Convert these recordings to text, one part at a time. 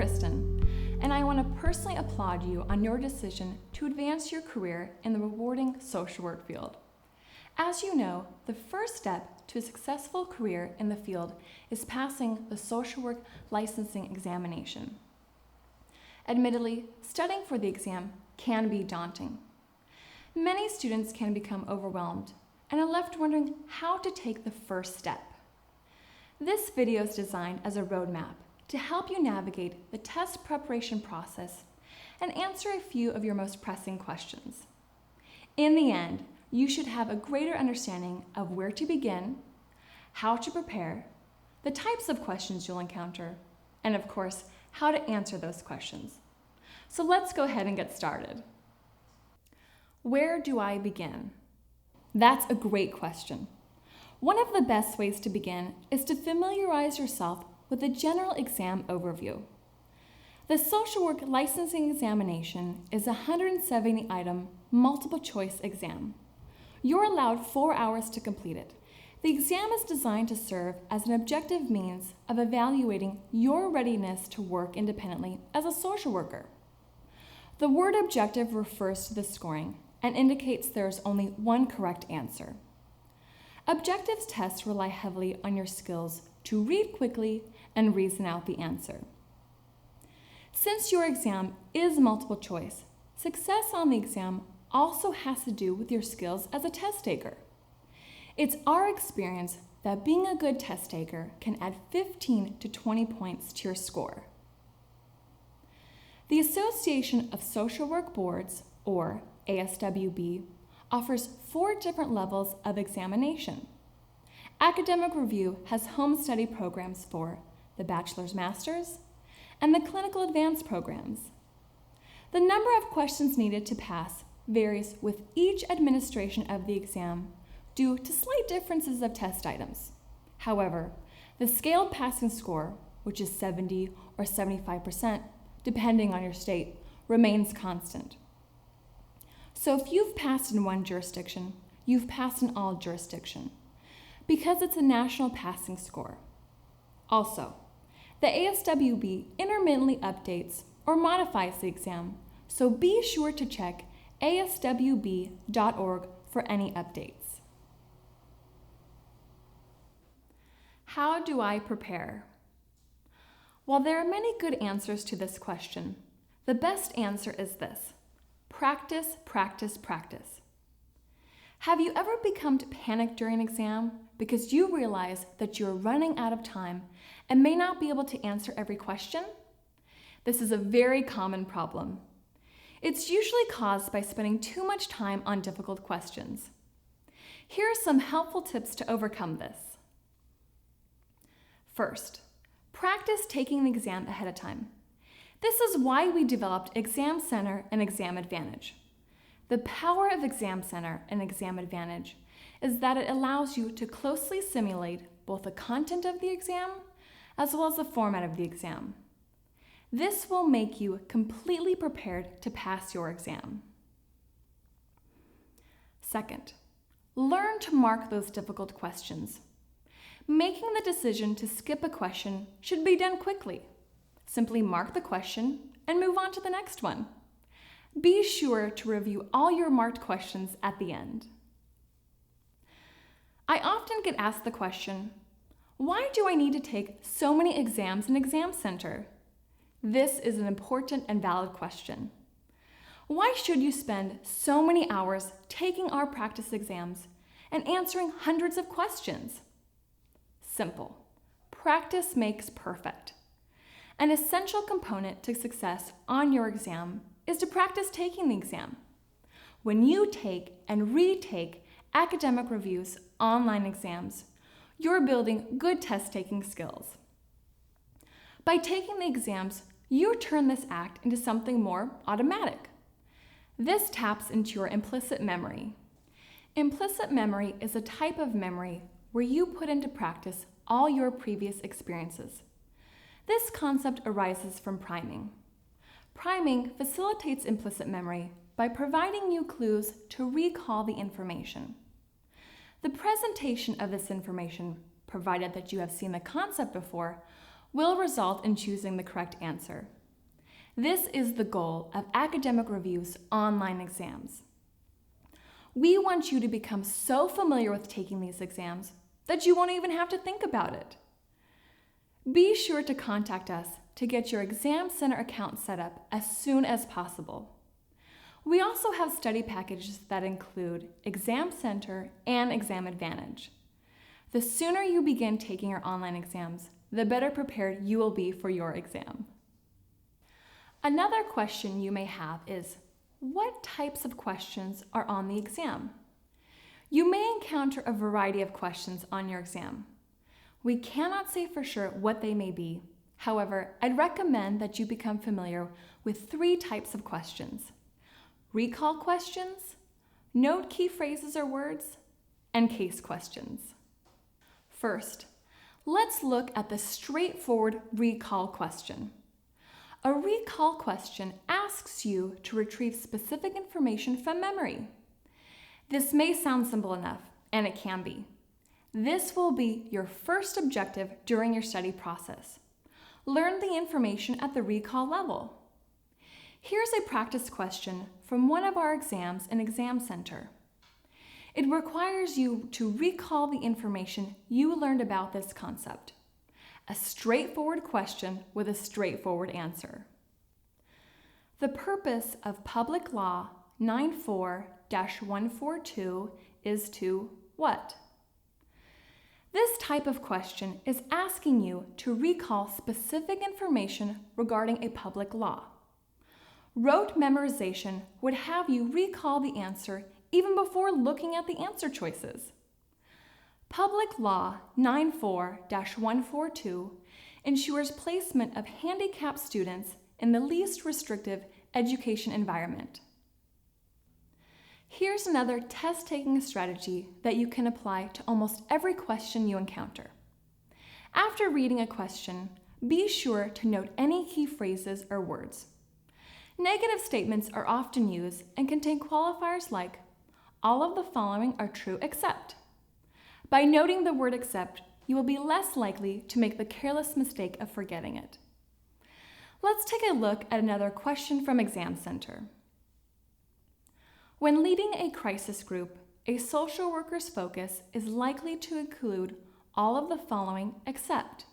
Kristen, and I want to personally applaud you on your decision to advance your career in the rewarding social work field. As you know, the first step to a successful career in the field is passing the social work licensing examination. Admittedly, studying for the exam can be daunting. Many students can become overwhelmed and are left wondering how to take the first step. This video is designed as a roadmap to help you navigate the test preparation process and answer a few of your most pressing questions. In the end, you should have a greater understanding of where to begin, how to prepare, the types of questions you'll encounter, and of course, how to answer those questions. So let's go ahead and get started. Where do I begin? That's a great question. One of the best ways to begin is to familiarize yourself with a general exam overview. The social work licensing examination is a 170-item multiple choice exam. You're allowed 4 hours to complete it. The exam is designed to serve as an objective means of evaluating your readiness to work independently as a social worker. The word objective refers to the scoring and indicates there is only one correct answer. Objectives tests rely heavily on your skills to read quickly and reason out the answer. Since your exam is multiple choice, success on the exam also has to do with your skills as a test taker. It's our experience that being a good test taker can add 15 to 20 points to your score. The Association of Social Work Boards, or ASWB, offers 4 different levels of examination. Academic Review has home study programs for the Bachelor's Master's and the Clinical Advanced programs. The number of questions needed to pass varies with each administration of the exam due to slight differences of test items. However, the scaled passing score, which is 70 or 75%, depending on your state, remains constant. So if you've passed in one jurisdiction, you've passed in all jurisdictions, because it's a national passing score. Also, the ASWB intermittently updates or modifies the exam, so be sure to check aswb.org for any updates. How do I prepare? While there are many good answers to this question, the best answer is this: practice, practice, practice. Have you ever become panicked during an exam because you realize that you're running out of time and may not be able to answer every question? This is a very common problem. It's usually caused by spending too much time on difficult questions. Here are some helpful tips to overcome this. First, practice taking the exam ahead of time. This is why we developed Exam Center and Exam Advantage. The power of Exam Center and Exam Advantage is that it allows you to closely simulate both the content of the exam as well as the format of the exam. This will make you completely prepared to pass your exam. Second, learn to mark those difficult questions. Making the decision to skip a question should be done quickly. Simply mark the question and move on to the next one. Be sure to review all your marked questions at the end. I often get asked the question, why do I need to take so many exams in Exam Center? This is an important and valid question. Why should you spend so many hours taking our practice exams and answering hundreds of questions? Simple. Practice makes perfect. An essential component to success on your exam is to practice taking the exam. When you take and retake academic reviews online exams, you're building good test-taking skills. By taking the exams, you turn this act into something more automatic. This taps into your implicit memory. Implicit memory is a type of memory where you put into practice all your previous experiences. This concept arises from priming. Priming facilitates implicit memory by providing you clues to recall the information. The presentation of this information, provided that you have seen the concept before, will result in choosing the correct answer. This is the goal of Academic Review's online exams. We want you to become so familiar with taking these exams that you won't even have to think about it. Be sure to contact us to get your Exam Center account set up as soon as possible. We also have study packages that include Exam Center and Exam Advantage. The sooner you begin taking your online exams, the better prepared you will be for your exam. Another question you may have is, what types of questions are on the exam? You may encounter a variety of questions on your exam. We cannot say for sure what they may be. However, I'd recommend that you become familiar with 3 types of questions: recall questions, note key phrases or words, and case questions. First, let's look at the straightforward recall question. A recall question asks you to retrieve specific information from memory. This may sound simple enough, and it can be. This will be your first objective during your study process. Learn the information at the recall level. Here's a practice question from one of our exams in Exam Center. It requires you to recall the information you learned about this concept. A straightforward question with a straightforward answer. The purpose of Public Law 94-142 is to what? This type of question is asking you to recall specific information regarding a public law. Rote memorization would have you recall the answer even before looking at the answer choices. Public Law 94-142 ensures placement of handicapped students in the least restrictive education environment. Here's another test-taking strategy that you can apply to almost every question you encounter. After reading a question, be sure to note any key phrases or words. Negative statements are often used and contain qualifiers like, all of the following are true except. By noting the word except, you will be less likely to make the careless mistake of forgetting it. Let's take a look at another question from Exam Center. When leading a crisis group, a social worker's focus is likely to include all of the following except.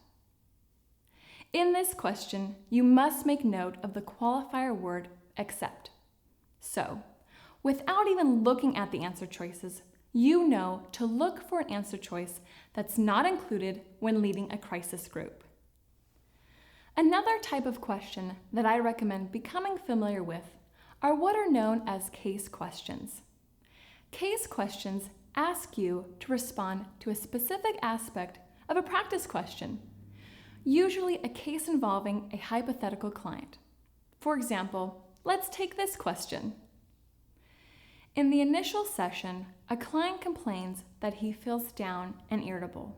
In this question, you must make note of the qualifier word except. So, without even looking at the answer choices, you know to look for an answer choice that's not included when leading a crisis group. Another type of question that I recommend becoming familiar with are what are known as case questions. Case questions ask you to respond to a specific aspect of a practice question, usually a case involving a hypothetical client. For example, let's take this question. In the initial session, a client complains that he feels down and irritable.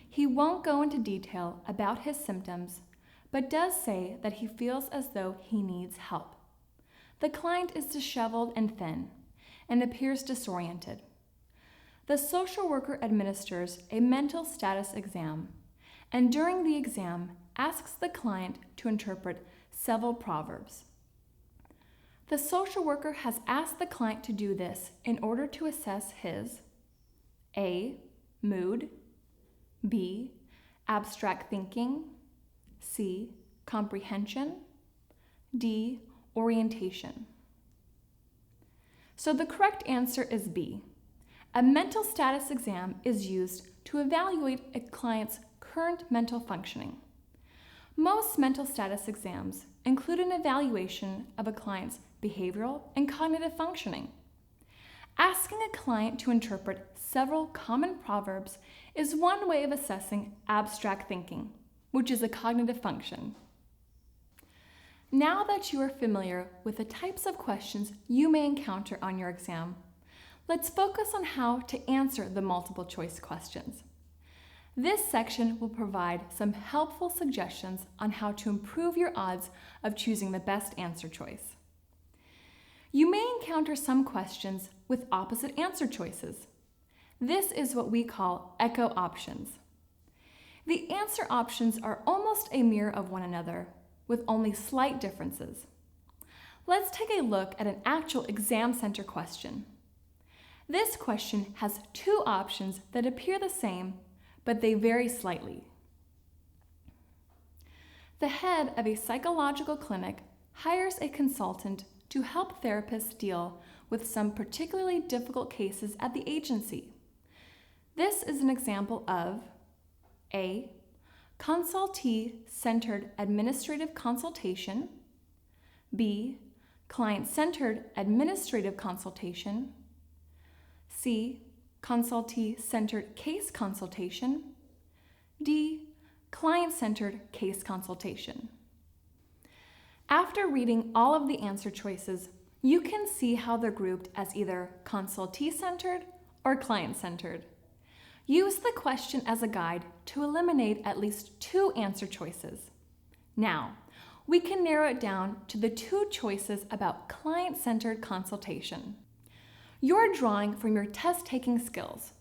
He won't go into detail about his symptoms, but does say that he feels as though he needs help. The client is disheveled and thin and appears disoriented. The social worker administers a mental status exam, and during the exam asks the client to interpret several proverbs. The social worker has asked the client to do this in order to assess his A. Mood, B. Abstract thinking, C. Comprehension, D. Orientation. So the correct answer is B. A mental status exam is used to evaluate a client's current mental functioning. Most mental status exams include an evaluation of a client's behavioral and cognitive functioning. Asking a client to interpret several common proverbs is one way of assessing abstract thinking, which is a cognitive function. Now that you are familiar with the types of questions you may encounter on your exam, let's focus on how to answer the multiple choice questions. This section will provide some helpful suggestions on how to improve your odds of choosing the best answer choice. You may encounter some questions with opposite answer choices. This is what we call echo options. The answer options are almost a mirror of one another, with only slight differences. Let's take a look at an actual exam center question. This question has two options that appear the same, but they vary slightly. The head of a psychological clinic hires a consultant to help therapists deal with some particularly difficult cases at the agency. This is an example of A. Consultee-centered administrative consultation, B. Client-centered administrative consultation, C. Consultee-centered case consultation, D. Client-centered case consultation. After reading all of the answer choices, you can see how they're grouped as either consultee-centered or client-centered. Use the question as a guide to eliminate at least two answer choices. Now, we can narrow it down to the two choices about client-centered consultation. You're drawing from your test-taking skills.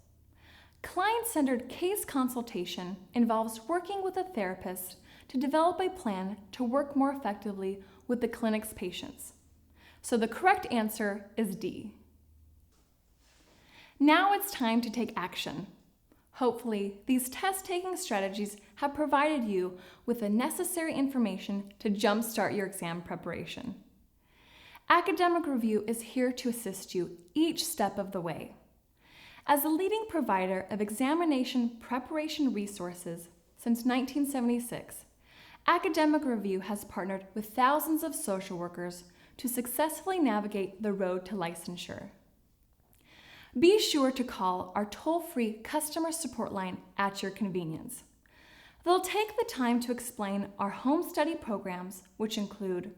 Client-centered case consultation involves working with a therapist to develop a plan to work more effectively with the clinic's patients. So the correct answer is D. Now it's time to take action. Hopefully, these test-taking strategies have provided you with the necessary information to jumpstart your exam preparation. Academic Review is here to assist you each step of the way. As a leading provider of examination preparation resources since 1976, Academic Review has partnered with thousands of social workers to successfully navigate the road to licensure. Be sure to call our toll-free customer support line at your convenience. They'll take the time to explain our home study programs, which include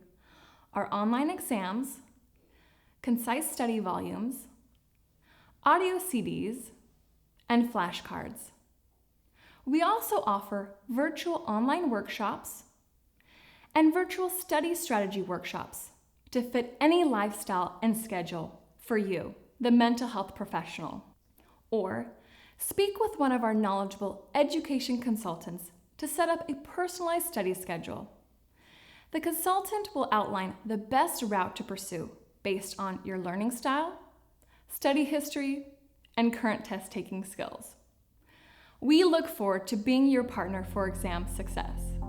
our online exams, concise study volumes, audio CDs, and flashcards. We also offer virtual online workshops and virtual study strategy workshops to fit any lifestyle and schedule for you, the mental health professional. Or speak with one of our knowledgeable education consultants to set up a personalized study schedule. The consultant will outline the best route to pursue based on your learning style, study history, and current test-taking skills. We look forward to being your partner for exam success.